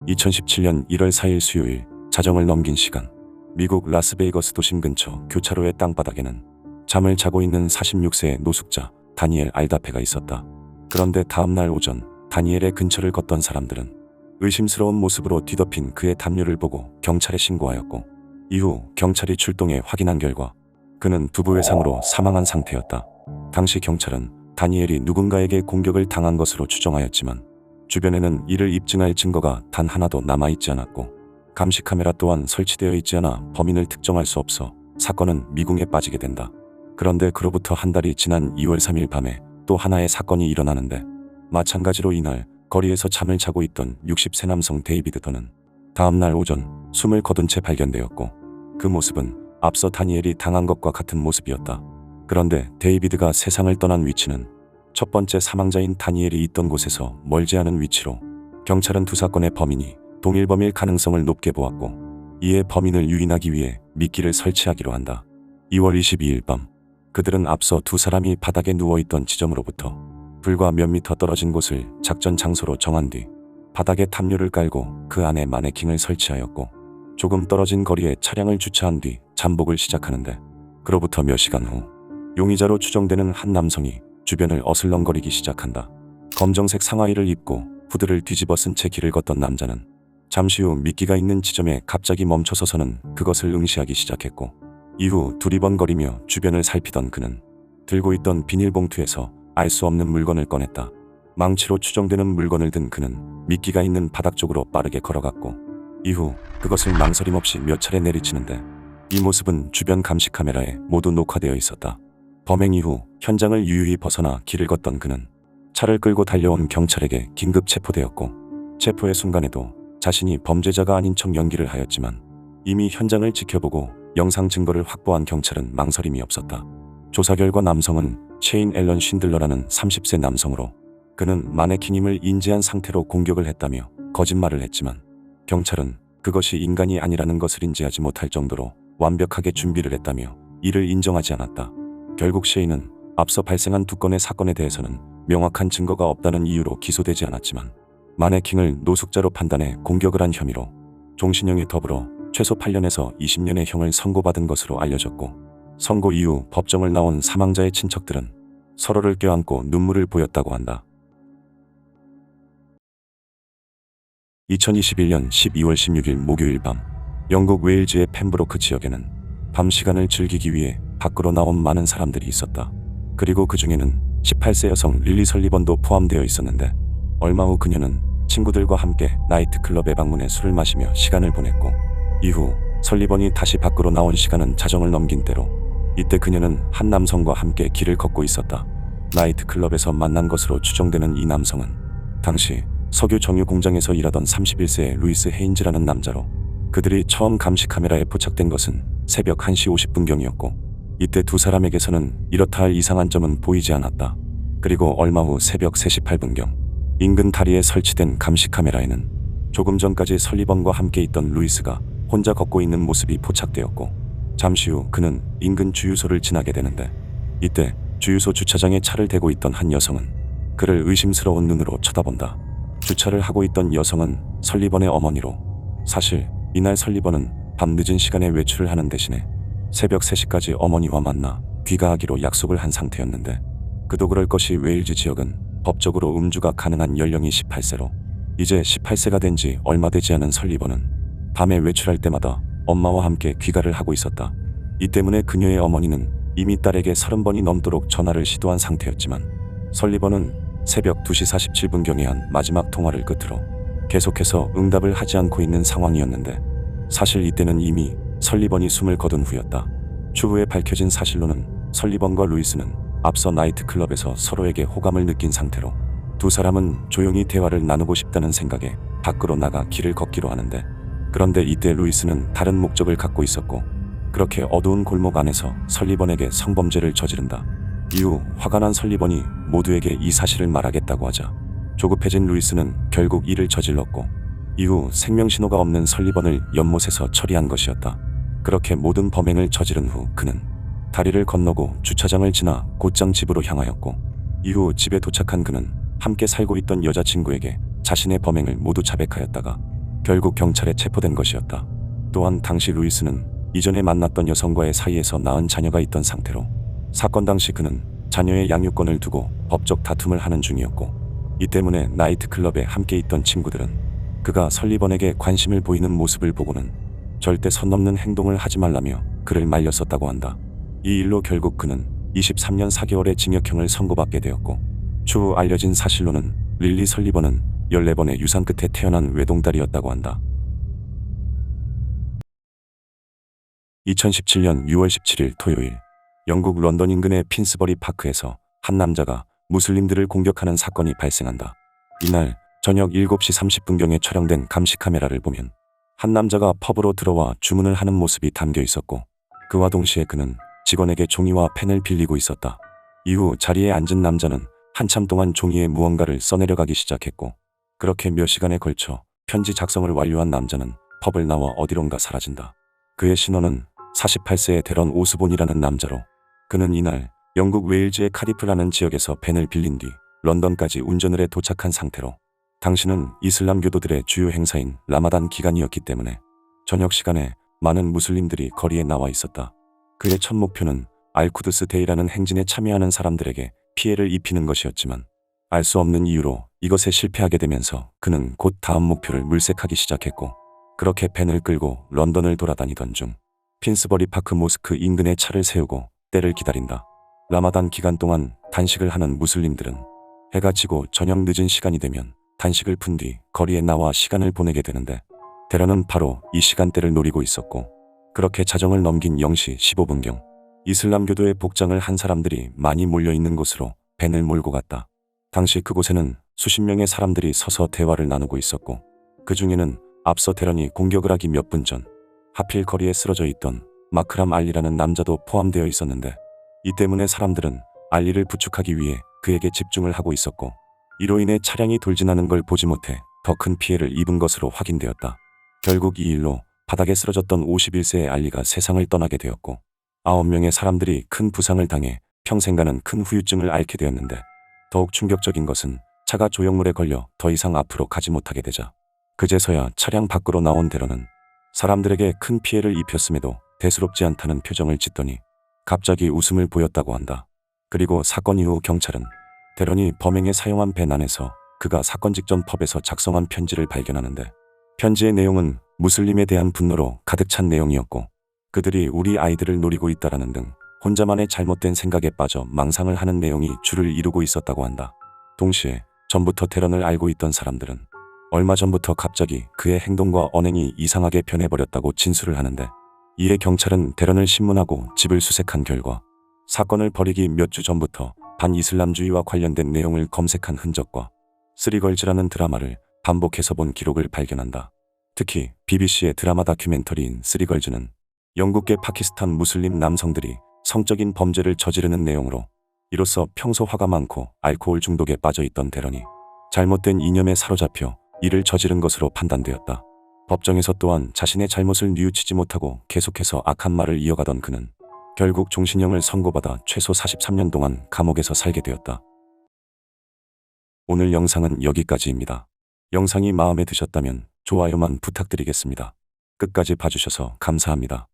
2017년 1월 4일 수요일 자정을 넘긴 시간, 미국 라스베이거스 도심 근처 교차로의 땅바닥에는 잠을 자고 있는 46세의 노숙자 다니엘 알다페가 있었다. 그런데 다음날 오전 다니엘의 근처를 걷던 사람들은 의심스러운 모습으로 뒤덮인 그의 담요를 보고 경찰에 신고하였고, 이후 경찰이 출동해 확인한 결과 그는 두부외상으로 사망한 상태였다. 당시 경찰은 다니엘이 누군가에게 공격을 당한 것으로 추정하였지만 주변에는 이를 입증할 증거가 단 하나도 남아있지 않았고, 감시 카메라 또한 설치되어 있지 않아 범인을 특정할 수 없어 사건은 미궁에 빠지게 된다. 그런데 그로부터 한 달이 지난 2월 3일 밤에 또 하나의 사건이 일어나는데, 마찬가지로 이날 거리에서 잠을 자고 있던 60세 남성 데이비드 더는 다음날 오전 숨을 거둔 채 발견되었고, 그 모습은 앞서 다니엘이 당한 것과 같은 모습이었다. 그런데 데이비드가 세상을 떠난 위치는 첫 번째 사망자인 다니엘이 있던 곳에서 멀지 않은 위치로, 경찰은 두 사건의 범인이 동일 범일 가능성을 높게 보았고, 이에 범인을 유인하기 위해 미끼를 설치하기로 한다. 2월 22일 밤, 그들은 앞서 두 사람이 바닥에 누워있던 지점으로부터 불과 몇 미터 떨어진 곳을 작전 장소로 정한 뒤 바닥에 담요를 깔고 그 안에 마네킹을 설치하였고, 조금 떨어진 거리에 차량을 주차한 뒤 잠복을 시작하는데, 그로부터 몇 시간 후 용의자로 추정되는 한 남성이 주변을 어슬렁거리기 시작한다. 검정색 상하의를 입고 후드를 뒤집어 쓴 채 길을 걷던 남자는 잠시 후 미끼가 있는 지점에 갑자기 멈춰서서는 그것을 응시하기 시작했고, 이후 두리번거리며 주변을 살피던 그는 들고 있던 비닐봉투에서 알 수 없는 물건을 꺼냈다. 망치로 추정되는 물건을 든 그는 미끼가 있는 바닥 쪽으로 빠르게 걸어갔고, 이후 그것을 망설임 없이 몇 차례 내리치는데, 이 모습은 주변 감시 카메라에 모두 녹화되어 있었다. 범행 이후 현장을 유유히 벗어나 길을 걷던 그는 차를 끌고 달려온 경찰에게 긴급 체포되었고, 체포의 순간에도 자신이 범죄자가 아닌 척 연기를 하였지만 이미 현장을 지켜보고 영상 증거를 확보한 경찰은 망설임이 없었다. 조사 결과 남성은 셰인 앨런 쉰들러라는 30세 남성으로, 그는 마네킹임을 인지한 상태로 공격을 했다며 거짓말을 했지만 경찰은 그것이 인간이 아니라는 것을 인지하지 못할 정도로 완벽하게 준비를 했다며 이를 인정하지 않았다. 결국 셰인은 앞서 발생한 두 건의 사건에 대해서는 명확한 증거가 없다는 이유로 기소되지 않았지만, 마네킹을 노숙자로 판단해 공격을 한 혐의로 종신형에 더불어 최소 8년에서 20년의 형을 선고받은 것으로 알려졌고, 선고 이후 법정을 나온 사망자의 친척들은 서로를 껴안고 눈물을 보였다고 한다. 2021년 12월 16일 목요일 밤, 영국 웨일즈의 펜브로크 지역에는 밤 시간을 즐기기 위해 밖으로 나온 많은 사람들이 있었다. 그리고 그 중에는 18세 여성 릴리 설리번도 포함되어 있었는데, 얼마 후 그녀는 친구들과 함께 나이트클럽에 방문해 술을 마시며 시간을 보냈고, 이후 설리번이 다시 밖으로 나온 시간은 자정을 넘긴 때로, 이때 그녀는 한 남성과 함께 길을 걷고 있었다. 나이트클럽에서 만난 것으로 추정되는 이 남성은 당시 석유 정유 공장에서 일하던 31세의 루이스 헤인즈라는 남자로, 그들이 처음 감시 카메라에 포착된 것은 새벽 1시 50분경이었고, 이때 두 사람에게서는 이렇다 할 이상한 점은 보이지 않았다. 그리고 얼마 후 새벽 3시 8분경, 인근 다리에 설치된 감시 카메라에는 조금 전까지 설리번과 함께 있던 루이스가 혼자 걷고 있는 모습이 포착되었고, 잠시 후 그는 인근 주유소를 지나게 되는데, 이때 주유소 주차장에 차를 대고 있던 한 여성은 그를 의심스러운 눈으로 쳐다본다. 주차를 하고 있던 여성은 설리번의 어머니로, 사실 이날 설리번은 밤 늦은 시간에 외출을 하는 대신에 새벽 3시까지 어머니와 만나 귀가하기로 약속을 한 상태였는데, 그도 그럴 것이 웨일즈 지역은 법적으로 음주가 가능한 연령이 18세로 이제 18세가 된 지 얼마 되지 않은 설리번은 밤에 외출할 때마다 엄마와 함께 귀가를 하고 있었다. 이 때문에 그녀의 어머니는 이미 딸에게 30번이 넘도록 전화를 시도한 상태였지만, 설리번은 새벽 2시 47분경에 한 마지막 통화를 끝으로 계속해서 응답을 하지 않고 있는 상황이었는데, 사실 이때는 이미 설리번이 숨을 거둔 후였다. 추후에 밝혀진 사실로는 설리번과 루이스는 앞서 나이트클럽에서 서로에게 호감을 느낀 상태로 두 사람은 조용히 대화를 나누고 싶다는 생각에 밖으로 나가 길을 걷기로 하는데, 그런데 이때 루이스는 다른 목적을 갖고 있었고, 그렇게 어두운 골목 안에서 설리번에게 성범죄를 저지른다. 이후 화가 난 설리번이 모두에게 이 사실을 말하겠다고 하자 조급해진 루이스는 결국 이를 저질렀고, 이후 생명신호가 없는 설리번을 연못에서 처리한 것이었다. 그렇게 모든 범행을 저지른 후 그는 다리를 건너고 주차장을 지나 곧장 집으로 향하였고, 이후 집에 도착한 그는 함께 살고 있던 여자친구에게 자신의 범행을 모두 자백하였다가 결국 경찰에 체포된 것이었다. 또한 당시 루이스는 이전에 만났던 여성과의 사이에서 낳은 자녀가 있던 상태로 사건 당시 그는 자녀의 양육권을 두고 법적 다툼을 하는 중이었고, 이 때문에 나이트클럽에 함께 있던 친구들은 그가 설리번에게 관심을 보이는 모습을 보고는 절대 선 넘는 행동을 하지 말라며 그를 말렸었다고 한다. 이 일로 결국 그는 23년 4개월의 징역형을 선고받게 되었고, 추후 알려진 사실로는 릴리 설리번은 14번의 유산 끝에 태어난 외동딸이었다고 한다. 2017년 6월 17일 토요일, 영국 런던 인근의 핀스버리 파크에서 한 남자가 무슬림들을 공격하는 사건이 발생한다. 이날 저녁 7시 30분경에 촬영된 감시 카메라를 보면 한 남자가 펍으로 들어와 주문을 하는 모습이 담겨 있었고, 그와 동시에 그는 직원에게 종이와 펜을 빌리고 있었다. 이후 자리에 앉은 남자는 한참 동안 종이에 무언가를 써내려가기 시작했고, 그렇게 몇 시간에 걸쳐 편지 작성을 완료한 남자는 펍을 나와 어디론가 사라진다. 그의 신원은 48세의 데런 오스본이라는 남자로, 그는 이날 영국 웨일즈의 카디프라는 지역에서 벤을 빌린 뒤 런던까지 운전을 해 도착한 상태로, 당시는 이슬람 교도들의 주요 행사인 라마단 기간이었기 때문에 저녁 시간에 많은 무슬림들이 거리에 나와 있었다. 그의 첫 목표는 알쿠드스 데이라는 행진에 참여하는 사람들에게 피해를 입히는 것이었지만 알 수 없는 이유로 이것에 실패하게 되면서 그는 곧 다음 목표를 물색하기 시작했고, 그렇게 벤을 끌고 런던을 돌아다니던 중 핀스버리 파크 모스크 인근에 차를 세우고 때를 기다린다. 라마단 기간 동안 단식을 하는 무슬림들은 해가 지고 저녁 늦은 시간이 되면 단식을 푼 뒤 거리에 나와 시간을 보내게 되는데, 데런은 바로 이 시간대를 노리고 있었고, 그렇게 자정을 넘긴 0시 15분경 이슬람교도의 복장을 한 사람들이 많이 몰려있는 곳으로 벤을 몰고 갔다. 당시 그곳에는 수십 명의 사람들이 서서 대화를 나누고 있었고, 그 중에는 앞서 데런이 공격을 하기 몇 분 전 하필 거리에 쓰러져 있던 마크람 알리라는 남자도 포함되어 있었는데, 이 때문에 사람들은 알리를 부축하기 위해 그에게 집중을 하고 있었고, 이로 인해 차량이 돌진하는 걸 보지 못해 더 큰 피해를 입은 것으로 확인되었다. 결국 이 일로 바닥에 쓰러졌던 51세의 알리가 세상을 떠나게 되었고, 9명의 사람들이 큰 부상을 당해 평생 가는 큰 후유증을 앓게 되었는데, 더욱 충격적인 것은 차가 조형물에 걸려 더 이상 앞으로 가지 못하게 되자 그제서야 차량 밖으로 나온 데런은 사람들에게 큰 피해를 입혔음에도 대수롭지 않다는 표정을 짓더니 갑자기 웃음을 보였다고 한다. 그리고 사건 이후 경찰은 데런이 범행에 사용한 벤 안에서 그가 사건 직전 펍에서 작성한 편지를 발견하는데, 편지의 내용은 무슬림에 대한 분노로 가득 찬 내용이었고, 그들이 우리 아이들을 노리고 있다라는 등 혼자만의 잘못된 생각에 빠져 망상을 하는 내용이 줄을 이루고 있었다고 한다. 동시에 전부터 데런을 알고 있던 사람들은 얼마 전부터 갑자기 그의 행동과 언행이 이상하게 변해버렸다고 진술을 하는데, 이에 경찰은 데런을 신문하고 집을 수색한 결과 사건을 벌이기 몇 주 전부터 반이슬람주의와 관련된 내용을 검색한 흔적과 쓰리걸즈라는 드라마를 반복해서 본 기록을 발견한다. 특히 BBC의 드라마 다큐멘터리인 쓰리걸즈는 영국계 파키스탄 무슬림 남성들이 성적인 범죄를 저지르는 내용으로, 이로써 평소 화가 많고 알코올 중독에 빠져있던 데런이 잘못된 이념에 사로잡혀 이를 저지른 것으로 판단되었다. 법정에서 또한 자신의 잘못을 뉘우치지 못하고 계속해서 악한 말을 이어가던 그는 결국 종신형을 선고받아 최소 43년 동안 감옥에서 살게 되었다. 오늘 영상은 여기까지입니다. 영상이 마음에 드셨다면 좋아요만 부탁드리겠습니다. 끝까지 봐주셔서 감사합니다.